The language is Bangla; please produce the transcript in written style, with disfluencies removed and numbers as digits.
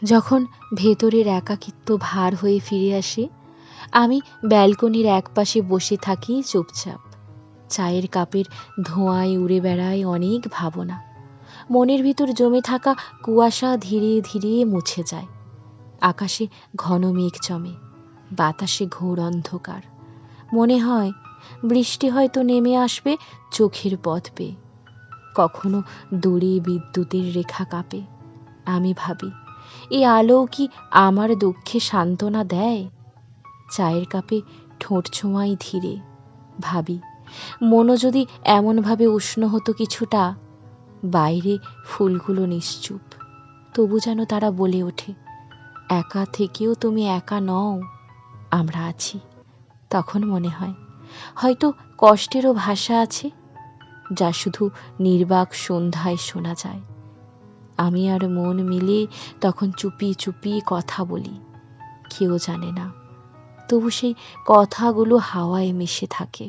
যখন ভেতরের একাকিত্ব ভার হয়ে ফিরে আসে, আমি ব্যালকনির একপাশে বসে থাকি চুপচাপ। চায়ের কাপের ধোঁয়ায় উড়ে বেড়ায় অনেক ভাবনা। মনের ভিতর জমে থাকা কুয়াশা ধীরে ধীরে মুছে যায়। আকাশে ঘন মেঘ জমে, বাতাসে ঘোর অন্ধকার। মনে হয় বৃষ্টি হয়তো নেমে আসবে চোখের পথ বেয়ে। কখনো দূরে বিদ্যুতের রেখা কাঁপে। আমি ভাবি, এই আলো কি আমার দুঃখে সান্ত্বনা দেয়? চায়ের কাপে ঠোঁট ছোঁয়াই ধীরে। ভাবি, মনও যদি এমনভাবে উষ্ণ হতো কিছুটা। বাইরে ফুলগুলো নিশ্চুপ, তবু যেন তারা বলে ওঠে, একা থেকেও তুমি একা নও, আমরা আছি। তখন মনে হয় হয়তো কষ্টেরও ভাষা আছে, যা শুধু নির্বাক সন্ধ্যায় শোনা যায়। আমি আর মন মিলে তখন চুপি চুপি কথা বলি। কেউ জানে না, তবু সেই কথাগুলো হাওয়ায় মিশে থাকে।